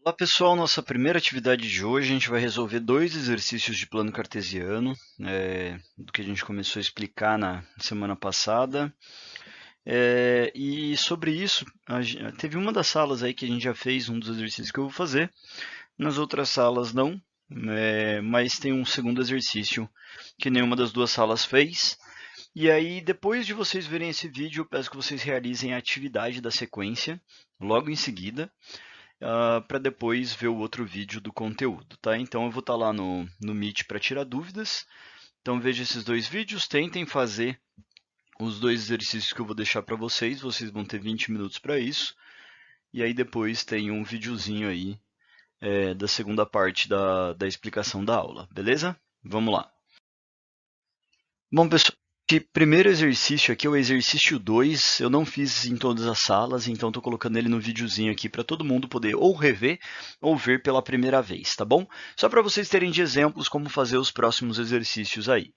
Olá pessoal, nossa primeira atividade de hoje a gente vai resolver dois exercícios de plano cartesiano, do que a gente começou a explicar na semana passada. E sobre isso, teve uma das salas aí que a gente já fez um dos exercícios que eu vou fazer, nas outras salas não, mas tem um segundo exercício que nenhuma das duas salas fez. E aí, depois de vocês verem esse vídeo, eu peço que vocês realizem a atividade da sequência logo em seguida, para depois ver o outro vídeo do conteúdo, tá? Então eu vou estar lá no Meet para tirar dúvidas. Então veja esses dois vídeos, tentem fazer os dois exercícios que eu vou deixar para vocês. Vocês vão ter 20 minutos para isso. E aí depois tem um videozinho aí da segunda parte da explicação da aula, beleza? Vamos lá. Bom, pessoal, esse primeiro exercício aqui é o exercício 2. Eu não fiz em todas as salas, então estou colocando ele no videozinho aqui para todo mundo poder ou rever ou ver pela primeira vez, tá bom? Só para vocês terem de exemplos como fazer os próximos exercícios aí.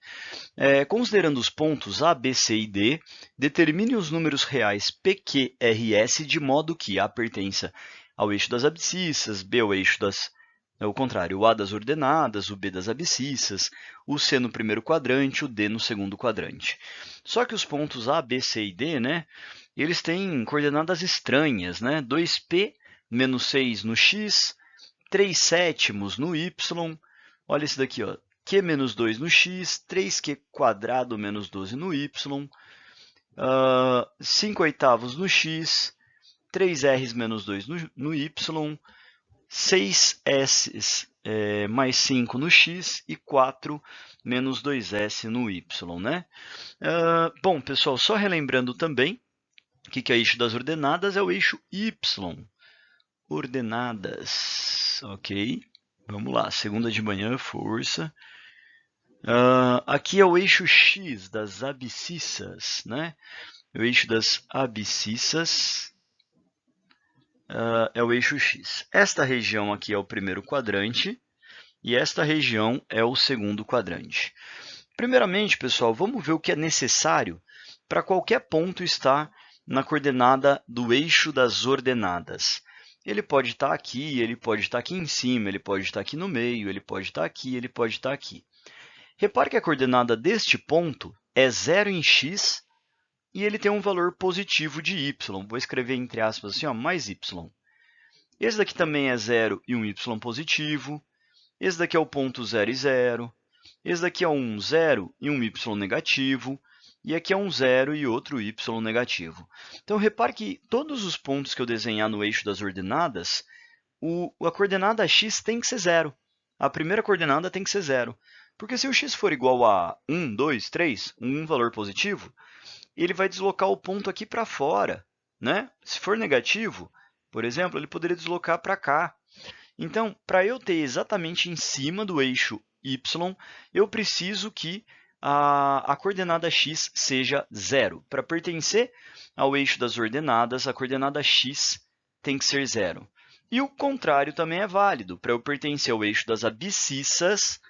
Considerando os pontos A, B, C e D, determine os números reais P, Q, R, S de modo que A pertença ao eixo das abscissas, B ao eixo das... o contrário, o A das ordenadas, o B das abscissas, o C no primeiro quadrante, o D no segundo quadrante. Só que os pontos A, B, C e D, né, eles têm coordenadas estranhas, né? 2P menos 6 no X, 3 sétimos no Y, olha esse daqui, ó, Q menos 2 no X, 3Q quadrado menos 12 no Y, 5 oitavos no X, 3Rs menos 2 no Y, 6S mais 5 no X e 4 menos 2S no Y, né? Bom, pessoal, só relembrando também, o que é o eixo das ordenadas? É o eixo Y. Ordenadas, ok? Vamos lá, segunda de manhã, força. Aqui é o eixo X das abscissas, né? O eixo das abscissas é o eixo X. Esta região aqui é o primeiro quadrante e esta região é o segundo quadrante. Primeiramente, pessoal, vamos ver o que é necessário para qualquer ponto estar na coordenada do eixo das ordenadas. Ele pode estar aqui, ele pode estar aqui em cima, ele pode estar aqui no meio, ele pode estar aqui, ele pode estar aqui. Repare que a coordenada deste ponto é 0 em x e ele tem um valor positivo de y. Vou escrever entre aspas assim, ó, mais y. Esse daqui também é 0 e um y positivo. Esse daqui é o ponto 0 e 0. Esse daqui é um 0 e um y negativo. E aqui é um 0 e outro y negativo. Então, repare que todos os pontos que eu desenhar no eixo das ordenadas, a coordenada x tem que ser 0. A primeira coordenada tem que ser 0. Porque se o x for igual a 1, 2, 3, um valor positivo, ele vai deslocar o ponto aqui para fora, né? Se for negativo, por exemplo, ele poderia deslocar para cá. Então, para eu ter exatamente em cima do eixo y, eu preciso que a coordenada x seja 0. Para pertencer ao eixo das ordenadas, a coordenada x tem que ser 0. E o contrário também é válido. Para eu pertencer ao eixo das abscissas,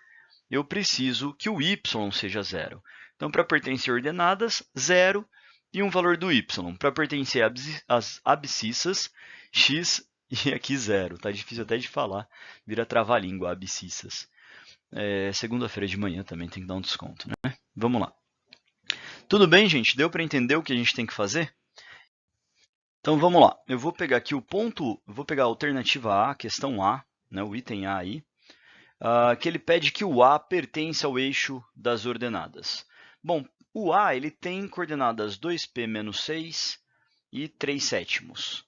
eu preciso que o y seja 0. Então, para pertencer a ordenadas, 0 e um valor do y. Para pertencer às abscissas, x e aqui 0. Tá difícil até de falar, vira trava-língua, abscissas. Segunda-feira de manhã também tem que dar um desconto, né? Vamos lá. Tudo bem, gente? Deu para entender o que a gente tem que fazer? Então, vamos lá. Eu vou pegar aqui o ponto, eu vou pegar a alternativa A, questão A, né, o item A aí, que ele pede que o A pertence ao eixo das ordenadas. Bom, o A ele tem coordenadas 2p menos 6 e 3 sétimos.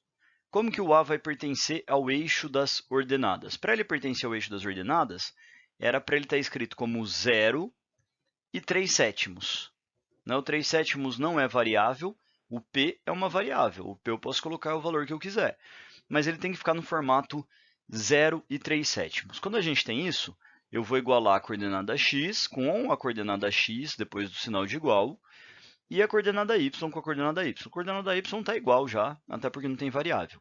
Como que o A vai pertencer ao eixo das ordenadas? Para ele pertencer ao eixo das ordenadas, era para ele estar escrito como 0 e 3 sétimos. O 3 sétimos não é variável, o P é uma variável. O P eu posso colocar o valor que eu quiser, mas ele tem que ficar no formato 0 e 3 sétimos. Quando a gente tem isso, eu vou igualar a coordenada x com a coordenada x depois do sinal de igual e a coordenada y com a coordenada y. A coordenada y está igual já, até porque não tem variável.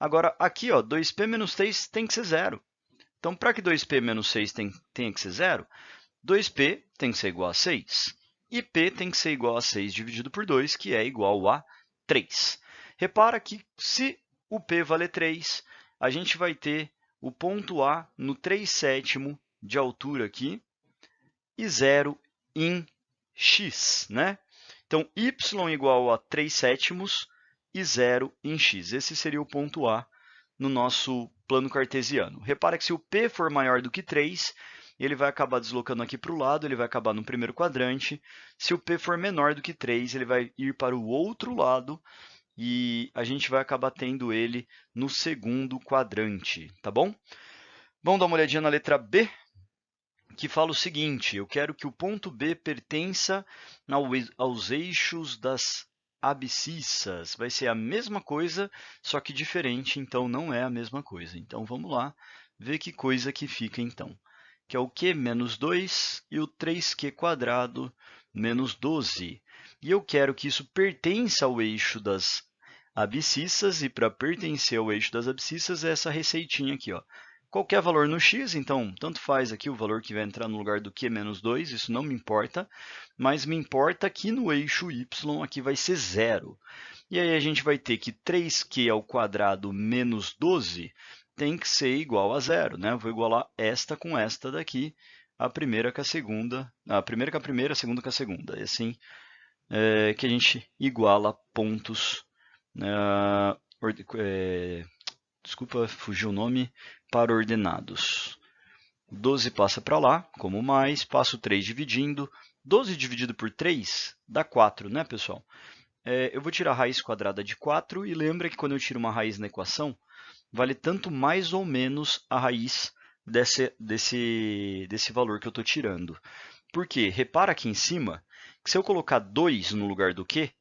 Agora, aqui, ó, 2p menos 3 tem que ser 0. Então, para que 2p menos 6 tenha que ser 0, 2p tem que ser igual a 6. E p tem que ser igual a 6 dividido por 2, que é igual a 3. Repara que se o p valer 3, a gente vai ter o ponto A no 3/7 de altura aqui e 0 em x, né? Então, y igual a 3/7 e 0 em x. Esse seria o ponto A no nosso plano cartesiano. Repara que se o P for maior do que 3, ele vai acabar deslocando aqui para o lado, ele vai acabar no primeiro quadrante. Se o P for menor do que 3, ele vai ir para o outro lado e a gente vai acabar tendo ele no segundo quadrante, tá bom? Vamos dar uma olhadinha na letra B, que fala o seguinte: eu quero que o ponto B pertença aos eixos das abscissas. Vai ser a mesma coisa, só que diferente, então não é a mesma coisa. Então vamos lá ver que coisa que fica então. Que é o q menos 2 e o 3q² menos 12. E eu quero que isso pertença ao eixo das abscissas, e para pertencer ao eixo das abscissas é essa receitinha aqui, ó. Qualquer valor no x, então, tanto faz aqui o valor que vai entrar no lugar do q menos 2, isso não me importa, mas me importa que no eixo y aqui vai ser 0. E aí a gente vai ter que 3q² menos 12 tem que ser igual a 0, né? Eu vou igualar esta com esta daqui, a primeira com a segunda, a primeira com a primeira, a segunda com a segunda. E assim que a gente iguala pontos, desculpa, fugiu o nome, para ordenados. 12 passa para lá, como mais, passo 3 dividindo. 12 dividido por 3 dá 4, né, pessoal? Eu vou tirar a raiz quadrada de 4 e lembra que quando eu tiro uma raiz na equação, vale tanto mais ou menos a raiz desse valor que eu estou tirando. Por quê? Repara aqui em cima que se eu colocar 2 no lugar do q,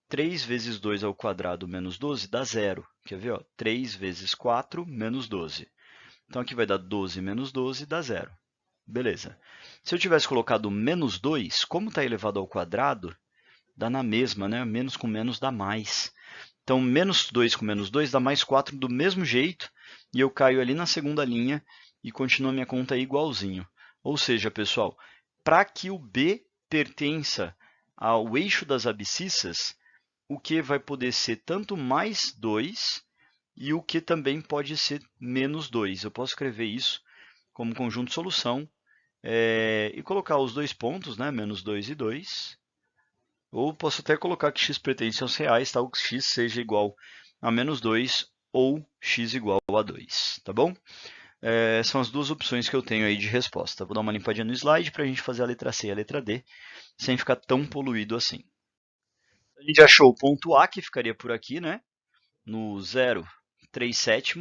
3 vezes 2 ao quadrado menos 12 dá 0. Quer ver? Ó? 3 vezes 4 menos 12. Então, aqui vai dar 12 menos 12 dá 0. Beleza. Se eu tivesse colocado menos 2, como está elevado ao quadrado, dá na mesma, né? Menos com menos dá mais. Então, menos 2 com menos 2 dá mais 4 do mesmo jeito, e eu caio ali na segunda linha e continua minha conta igualzinho. Ou seja, pessoal, para que o B pertença ao eixo das abscissas, o Q vai poder ser tanto mais 2 e o Q também pode ser menos 2. Eu posso escrever isso como conjunto de solução e colocar os dois pontos, né? Menos 2 e 2. Ou posso até colocar que x pertence aos reais, tal que x seja igual a menos 2 ou x igual a 2, tá bom? São as duas opções que eu tenho aí de resposta. Vou dar uma limpadinha no slide para a gente fazer a letra C e a letra D, sem ficar tão poluído assim. A gente achou o ponto A, que ficaria por aqui, né? No 0, 3/7.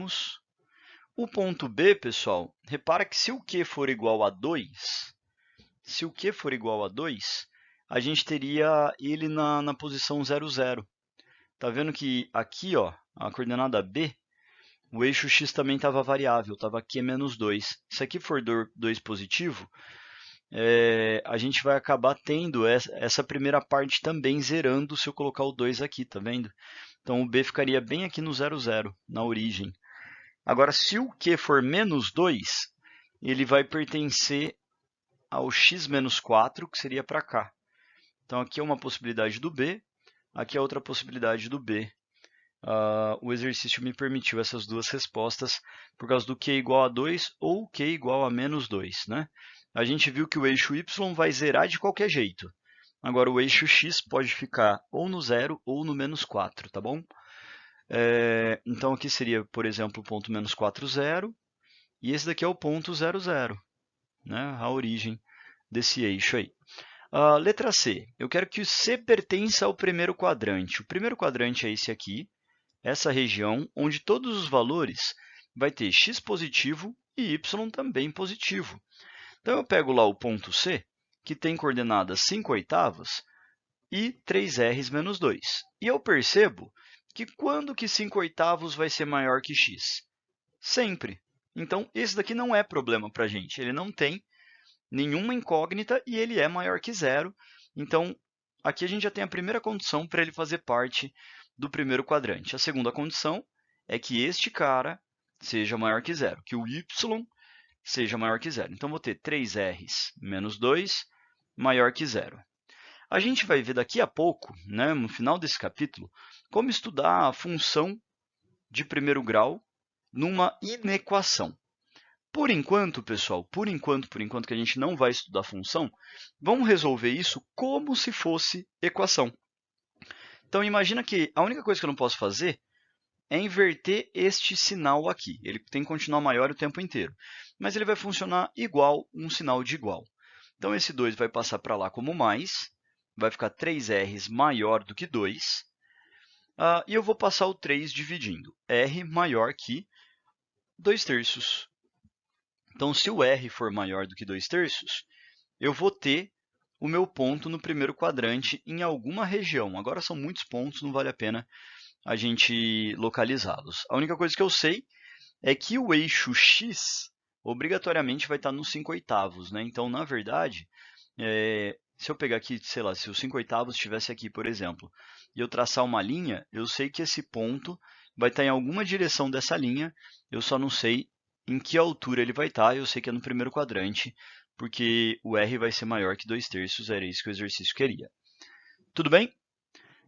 O ponto B, pessoal, repara que se o Q for igual a 2, a gente teria ele na posição 0, 0. Tá vendo que aqui, ó, a coordenada B, o eixo x também estava variável, estava aqui menos 2. Se aqui for 2 positivo, a gente vai acabar tendo essa primeira parte também zerando se eu colocar o 2 aqui, tá vendo? Então, o B ficaria bem aqui no 0, 0, na origem. Agora, se o Q for menos 2, ele vai pertencer ao x menos 4, que seria para cá. Então, aqui é uma possibilidade do B, aqui é outra possibilidade do B. O exercício me permitiu essas duas respostas por causa do Q igual a 2 ou Q igual a menos 2, né? A gente viu que o eixo y vai zerar de qualquer jeito. Agora, o eixo x pode ficar ou no 0 ou no menos 4, tá bom? Então, aqui seria, por exemplo, o ponto menos 4, 0. E esse daqui é o ponto 0, 0, né? A origem desse eixo aí. Letra C. Eu quero que o C pertença ao primeiro quadrante. O primeiro quadrante é esse aqui, essa região, onde todos os valores vai ter x positivo e y também positivo. Então, eu pego lá o ponto C, que tem coordenadas 5/8 e 3r menos 2. E eu percebo que quando que 5/8 vai ser maior que x? Sempre. Então, esse daqui não é problema para a gente. Ele não tem nenhuma incógnita e ele é maior que 0. Então, aqui a gente já tem a primeira condição para ele fazer parte do primeiro quadrante. A segunda condição é que este cara seja maior que 0, que o y seja maior que 0. Então, vou ter 3r menos 2 maior que 0. A gente vai ver daqui a pouco, né, no final desse capítulo, como estudar a função de primeiro grau numa inequação. Por enquanto, pessoal, por enquanto que a gente não vai estudar função, vamos resolver isso como se fosse equação. Então, imagina que a única coisa que eu não posso fazer é inverter este sinal aqui. Ele tem que continuar maior o tempo inteiro, mas ele vai funcionar igual um sinal de igual. Então, esse 2 vai passar para lá como mais, vai ficar 3R's maior do que 2, e eu vou passar o 3 dividindo. R maior que 2/3. Então, se o R for maior do que 2/3, eu vou ter o meu ponto no primeiro quadrante em alguma região. Agora são muitos pontos, não vale a pena a gente localizá-los. A única coisa que eu sei é que o eixo x obrigatoriamente vai estar nos 5/8, né? Então, na verdade, se eu pegar aqui, sei lá, se os 5/8 estivesse aqui, por exemplo, e eu traçar uma linha, eu sei que esse ponto vai estar em alguma direção dessa linha, eu só não sei em que altura ele vai estar, eu sei que é no primeiro quadrante, porque o R vai ser maior que 2/3, era isso que o exercício queria. Tudo bem?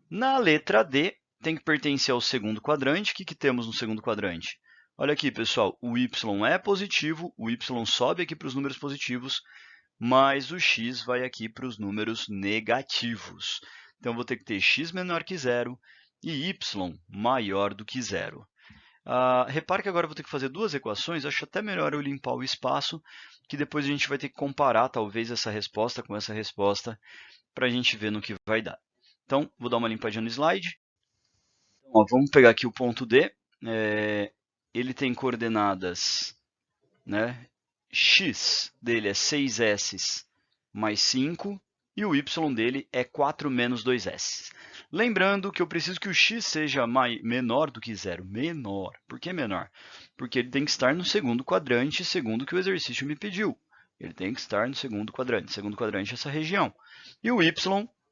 Na letra D, tem que pertencer ao segundo quadrante. O que temos no segundo quadrante? Olha aqui, pessoal, o y é positivo, o y sobe aqui para os números positivos, mas o x vai aqui para os números negativos. Então, eu vou ter que ter x menor que zero e y maior do que zero. Repare que agora eu vou ter que fazer duas equações. Acho até melhor eu limpar o espaço, que depois a gente vai ter que comparar, talvez, essa resposta com essa resposta, para a gente ver no que vai dar. Então, vou dar uma limpadinha no slide. Então, vamos pegar aqui o ponto D. Ele tem coordenadas, né? X dele é 6s mais 5 e o y dele é 4 menos 2s. Lembrando que eu preciso que o x seja menor do que zero. Menor. Por que menor? Porque ele tem que estar no segundo quadrante, segundo o que o exercício me pediu. Ele tem que estar no segundo quadrante. Segundo quadrante é essa região. E o y,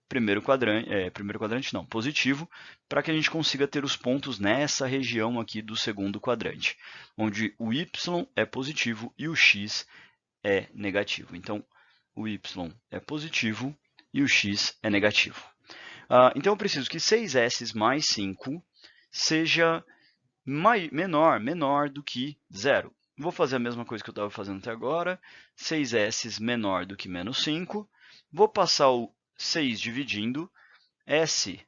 primeiro quadrante não, positivo, para que a gente consiga ter os pontos nessa região aqui do segundo quadrante, onde o y é positivo e o x é negativo. Então, o y é positivo e o x é negativo. Então, eu preciso que 6s mais 5 seja menor do que zero. Vou fazer a mesma coisa que eu estava fazendo até agora. 6s menor do que menos 5. Vou passar o 6 dividindo. S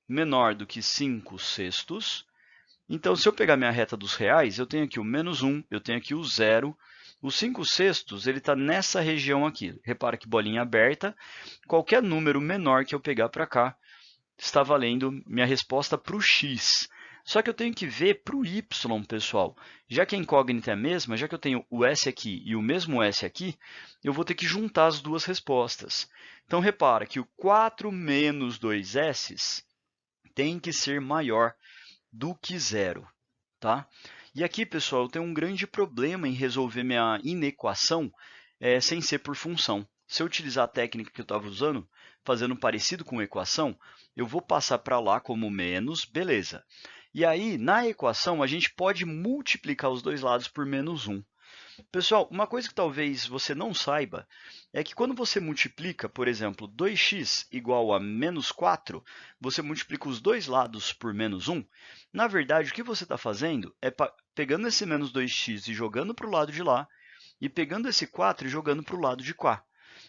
menor do que 5/6. Então, se eu pegar minha reta dos reais, eu tenho aqui o menos 1, eu tenho aqui o 0. O 5/6 ele está nessa região aqui. Repara que bolinha aberta. Qualquer número menor que eu pegar para cá está valendo minha resposta para o x. Só que eu tenho que ver para o y, pessoal. Já que a incógnita é a mesma, já que eu tenho o s aqui e o mesmo s aqui, eu vou ter que juntar as duas respostas. Então, repara que o 4 menos 2s tem que ser maior do que zero. Tá? E aqui, pessoal, eu tenho um grande problema em resolver minha inequação sem ser por função. Se eu utilizar a técnica que eu estava usando, fazendo parecido com equação, eu vou passar para lá como menos, beleza. E aí, na equação, a gente pode multiplicar os dois lados por menos 1. Pessoal, uma coisa que talvez você não saiba é que quando você multiplica, por exemplo, 2x igual a menos 4, você multiplica os dois lados por menos 1. Na verdade, o que você está fazendo é pegando esse menos 2x e jogando para o lado de lá, e pegando esse 4 e jogando para o lado de cá,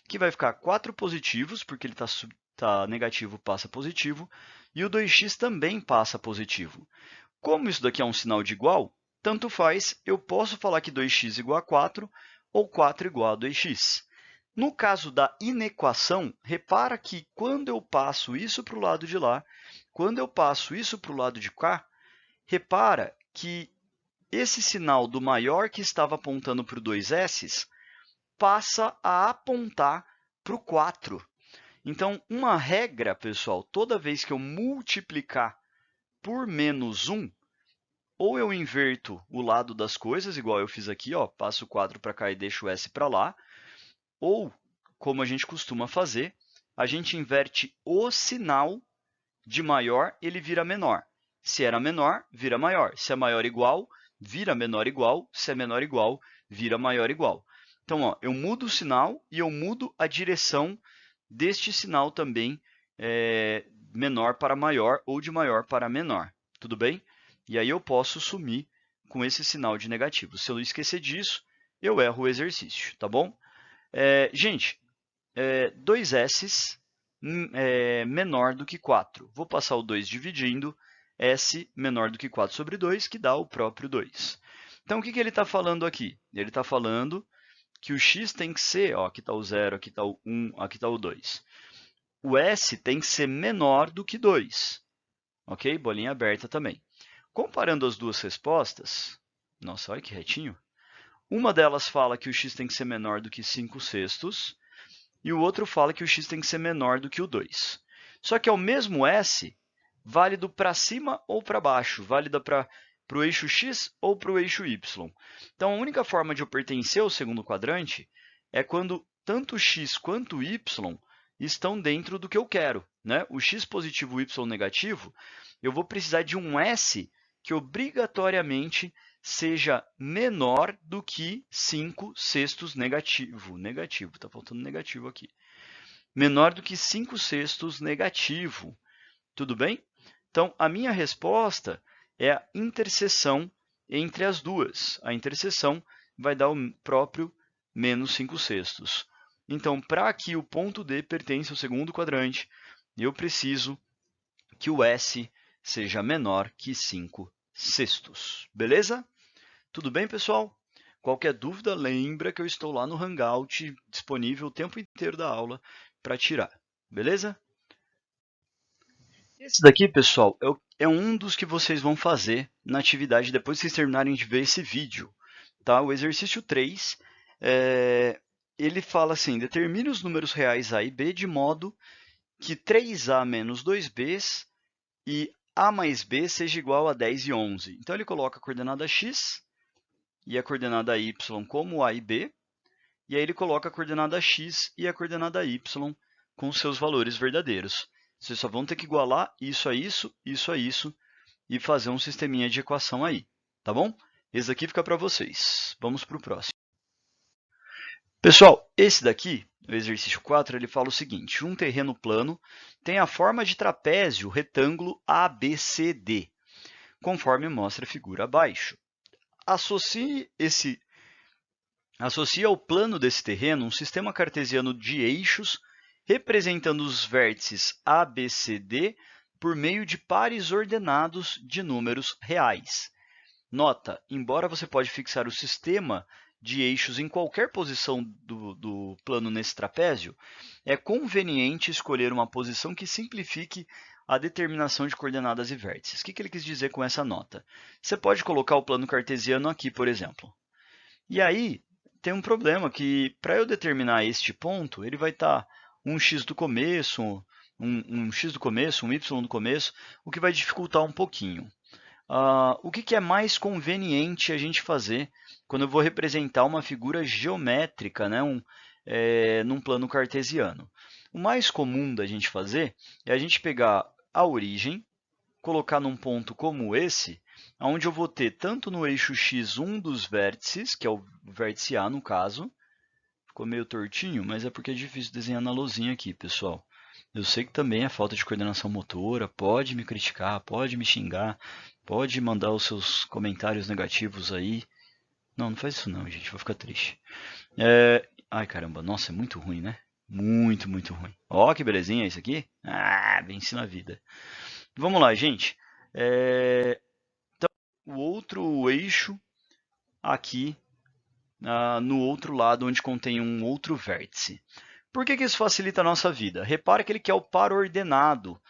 que vai ficar 4 positivos, porque ele está negativo, passa positivo, e o 2x também passa positivo. Como isso daqui é um sinal de igual, tanto faz, eu posso falar que 2x igual a 4 ou 4 igual a 2x. No caso da inequação, repara que quando eu passo isso para o lado de lá, quando eu passo isso para o lado de cá, repara que esse sinal do maior que estava apontando para o 2s passa a apontar para o 4. Então, uma regra, pessoal, toda vez que eu multiplicar por menos 1, ou eu inverto o lado das coisas, igual eu fiz aqui, ó, passo o 4 para cá e deixo o s para lá, ou, como a gente costuma fazer, a gente inverte o sinal de maior, ele vira menor. Se era menor, vira maior. Se é maior igual, vira menor igual. Se é menor igual, vira maior igual. Então, ó, eu mudo o sinal e eu mudo a direção deste sinal também, menor para maior ou de maior para menor. Tudo bem? E aí eu posso sumir com esse sinal de negativo. Se eu não esquecer disso, eu erro o exercício, tá bom? Gente, 2s menor do que 4. Vou passar o 2 dividindo, s menor do que 4 sobre 2, que dá o próprio 2. Então, o que ele está falando aqui? Ele está falando que o x tem que ser, ó, aqui está o 0, aqui está o 1, aqui está o 2. O s tem que ser menor do que 2, ok? Bolinha aberta também. Comparando as duas respostas, nossa, olha que retinho. Uma delas fala que o x tem que ser menor do que 5/6, e o outro fala que o x tem que ser menor do que o 2. Só que é o mesmo s, válido para cima ou para baixo, válida para o eixo x ou para o eixo y. Então, a única forma de eu pertencer ao segundo quadrante é quando tanto x quanto y estão dentro do que eu quero. Né? O x positivo e o y negativo, eu vou precisar de um s que obrigatoriamente seja menor do que 5/6 negativo. Negativo, está faltando negativo aqui. Menor do que 5/6 negativo. Tudo bem? Então, a minha resposta é a interseção entre as duas. A interseção vai dar o próprio menos 5/6. Então, para que o ponto D pertença ao segundo quadrante, eu preciso que o S seja menor que 5/6. Beleza? Tudo bem, pessoal? Qualquer dúvida, lembra que eu estou lá no Hangout, disponível o tempo inteiro da aula para tirar. Beleza? Esse daqui, pessoal, é um dos que vocês vão fazer na atividade depois que vocês terminarem de ver esse vídeo. Tá? O exercício 3, ele fala assim, determine os números reais A e B de modo que 3A menos 2B e A mais B seja igual a 10 e 11. Então, ele coloca a coordenada x e a coordenada y como A e B, e aí ele coloca a coordenada x e a coordenada y com seus valores verdadeiros. Vocês só vão ter que igualar isso a isso, isso a isso, e fazer um sisteminha de equação aí, tá bom? Esse daqui fica para vocês. Vamos para o próximo. Pessoal, esse daqui, o exercício 4, ele fala o seguinte, um terreno plano tem a forma de trapézio retângulo ABCD, conforme mostra a figura abaixo. Associe ao plano desse terreno um sistema cartesiano de eixos representando os vértices A, B, C, D por meio de pares ordenados de números reais. Nota, embora você pode fixar o sistema de eixos em qualquer posição do plano nesse trapézio, é conveniente escolher uma posição que simplifique a determinação de coordenadas e vértices. O que ele quis dizer com essa nota? Você pode colocar o plano cartesiano aqui, por exemplo. E aí, tem um problema que, para eu determinar este ponto, ele vai estar um x do começo, um x do começo, um y do começo, o que vai dificultar um pouquinho. O que é mais conveniente a gente fazer quando eu vou representar uma figura geométrica, né, num plano cartesiano? O mais comum da gente fazer é a gente pegar a origem, colocar num ponto como esse, onde eu vou ter tanto no eixo x um dos vértices, que é o vértice A no caso. Ficou meio tortinho, mas é porque é difícil desenhar na lousinha aqui, pessoal. Eu sei que também é falta de coordenação motora, pode me criticar, pode me xingar, pode mandar os seus comentários negativos aí. Não, não faz isso não, gente, vou ficar triste. Ai, caramba, nossa, é muito ruim, né? Muito, muito ruim. Ó, que belezinha isso aqui. Vence na vida. Vamos lá, gente. Então, o outro eixo aqui no outro lado, onde contém um outro vértice. Por que isso facilita a nossa vida? Repara que ele quer o par ordenado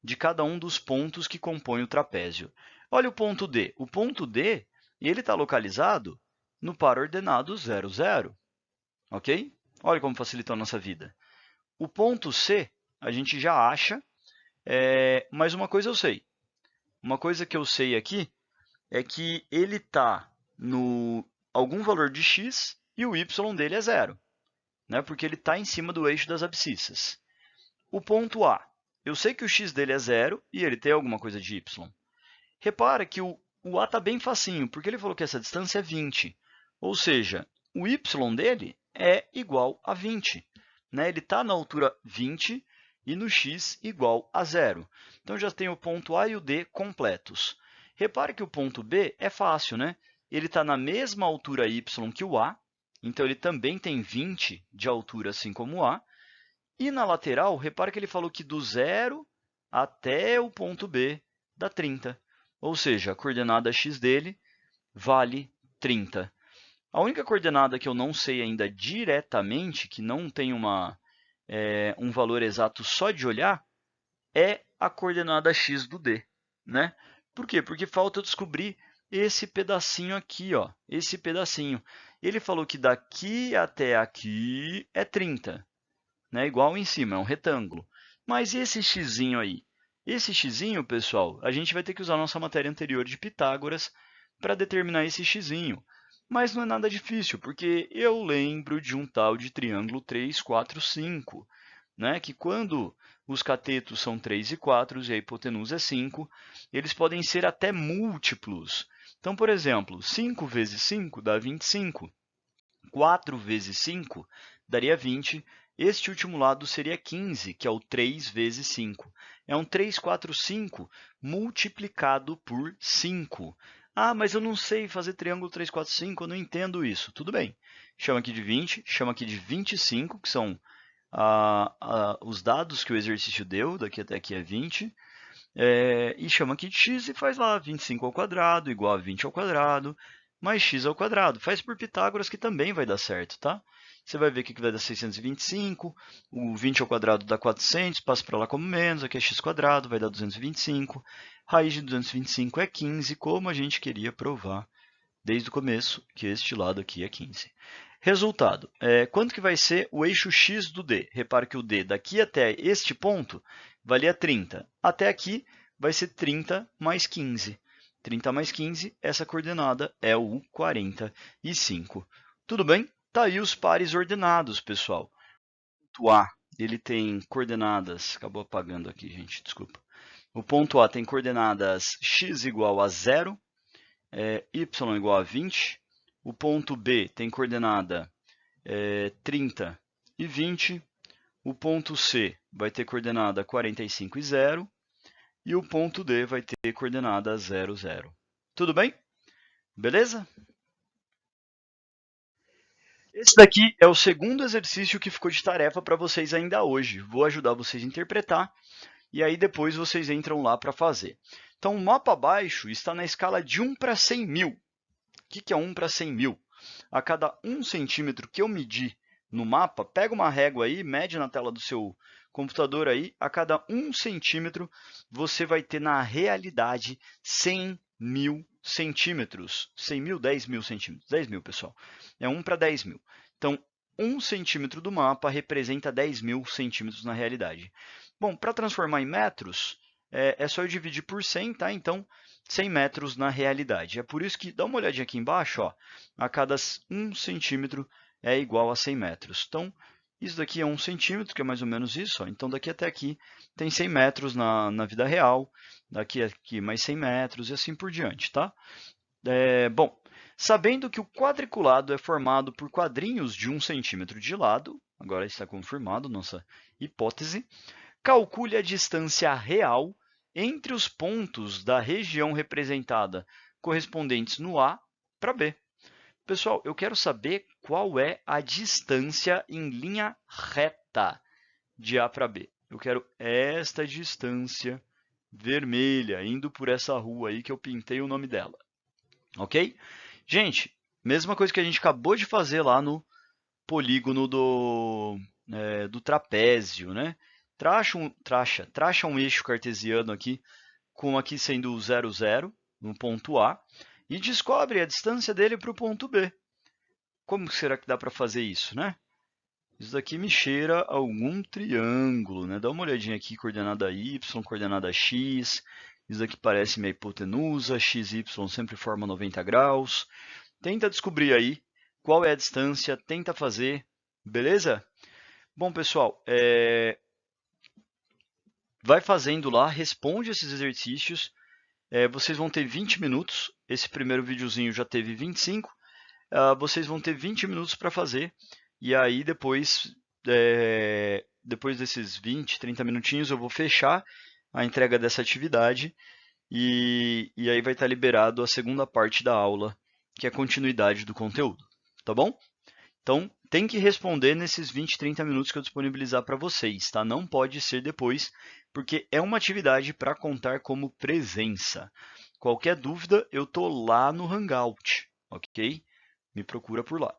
de cada um dos pontos que compõem o trapézio. Olha o ponto D. O ponto D ele está localizado no par ordenado 0, 0. Ok? Olha como facilitou a nossa vida. O ponto C a gente já acha, mas uma coisa eu sei. Uma coisa que eu sei aqui é que ele está no algum valor de x e o y dele é 0, né? Porque ele está em cima do eixo das abscissas. O ponto A, eu sei que o x dele é 0 e ele tem alguma coisa de y. Repara que o A está bem facinho, porque ele falou que essa distância é 20. Ou seja, o y dele é igual a 20. Né? Ele está na altura 20 e no x igual a 0. Então, já tenho o ponto A e o D completos. Repare que o ponto B é fácil, né? Ele está na mesma altura y que o A, então ele também tem 20 de altura, assim como o A. E na lateral, repara que ele falou que do 0 até o ponto B dá 30. Ou seja, a coordenada x dele vale 30. A única coordenada que eu não sei ainda diretamente, que não tem um valor exato só de olhar, é a coordenada x do D, né? Por quê? Porque falta eu descobrir esse pedacinho aqui, ó, esse pedacinho. Ele falou que daqui até aqui é 30, né? Igual em cima, é um retângulo. Mas e esse xzinho aí? Esse xzinho, pessoal, a gente vai ter que usar a nossa matéria anterior de Pitágoras para determinar esse xzinho. Mas não é nada difícil, porque eu lembro de um tal de triângulo 3, 4, 5, né? Que quando os catetos são 3 e 4 e a hipotenusa é 5, eles podem ser até múltiplos. Então, por exemplo, 5 vezes 5 dá 25. 4 vezes 5 daria 20. Este último lado seria 15, que é o 3 vezes 5. É um 3, 4, 5 multiplicado por 5. Ah, mas eu não sei fazer triângulo 3, 4, 5, eu não entendo isso. Tudo bem. Chama aqui de 20, chama aqui de 25, que são os dados que o exercício deu, daqui até aqui é 20. E chama aqui de x e faz lá 25 ao quadrado igual a 20 ao quadrado mais x ao quadrado. Faz por Pitágoras que também vai dar certo, tá? Você vai ver que vai dar 625, o 20 ao quadrado dá 400, passa para lá como menos, aqui é x quadrado, vai dar 225. Raiz de 225 é 15, como a gente queria provar desde o começo, que este lado aqui é 15. Resultado, quanto que vai ser o eixo x do D? Repare que o D daqui até este ponto valia 30. Até aqui vai ser 30 mais 15. 30 mais 15, essa coordenada é o 45. Tudo bem? Tá aí os pares ordenados, pessoal. O ponto A, ele tem coordenadas... Acabou apagando aqui, gente, desculpa. O ponto A tem coordenadas x igual a 0, y igual a 20. O ponto B tem coordenada 30 e 20. O ponto C vai ter coordenada 45 e 0. E o ponto D vai ter coordenada 0, 0. Tudo bem? Beleza? Esse daqui é o segundo exercício que ficou de tarefa para vocês ainda hoje. Vou ajudar vocês a interpretar e aí depois vocês entram lá para fazer. Então, o mapa abaixo está na escala de 1 para 100 mil. O que é 1 para 100 mil? A cada 1 centímetro que eu medir no mapa, pega uma régua aí, mede na tela do seu computador aí, a cada 1 centímetro você vai ter na realidade 100 mil centímetros. 100 mil, 10 mil centímetros. 10 mil, pessoal. É 1 para 10 mil. Então, 1 centímetro do mapa representa 10 mil centímetros na realidade. Bom, para transformar em metros, é só eu dividir por 100, tá? Então, 100 metros na realidade. É por isso que, dá uma olhadinha aqui embaixo, ó, a cada 1 centímetro é igual a 100 metros. Então, isso daqui é 1 centímetro, que é mais ou menos isso. Ó. Então, daqui até aqui tem 100 metros na vida real, daqui a aqui mais 100 metros e assim por diante, tá? Bom, sabendo que o quadriculado é formado por quadrinhos de 1 centímetro de lado, agora está confirmado nossa hipótese, calcule a distância real entre os pontos da região representada correspondentes no A para B. Pessoal, eu quero saber qual é a distância em linha reta de A para B. Eu quero esta distância vermelha, indo por essa rua aí que eu pintei o nome dela. Ok? Gente, mesma coisa que a gente acabou de fazer lá no polígono do trapézio, né? Traça um eixo cartesiano aqui, com aqui sendo o 0, 0, no ponto A, e descobre a distância dele para o ponto B. Como será que dá para fazer isso, né? Isso daqui me cheira a algum triângulo, né? Dá uma olhadinha aqui, coordenada y, coordenada x. Isso daqui parece minha hipotenusa, x e y sempre forma 90 graus. Tenta descobrir aí qual é a distância, tenta fazer, beleza? Bom, pessoal, vai fazendo lá, responde esses exercícios. Vocês vão ter 20 minutos. Esse primeiro videozinho já teve 25. Vocês vão ter 20 minutos para fazer. E aí depois desses 20, 30 minutinhos, eu vou fechar a entrega dessa atividade. E aí vai estar liberado a segunda parte da aula, que é a continuidade do conteúdo. Tá bom? Então, tem que responder nesses 20, 30 minutos que eu disponibilizar para vocês, tá? Não pode ser depois, porque é uma atividade para contar como presença. Qualquer dúvida, eu tô lá no Hangout, ok? Me procura por lá.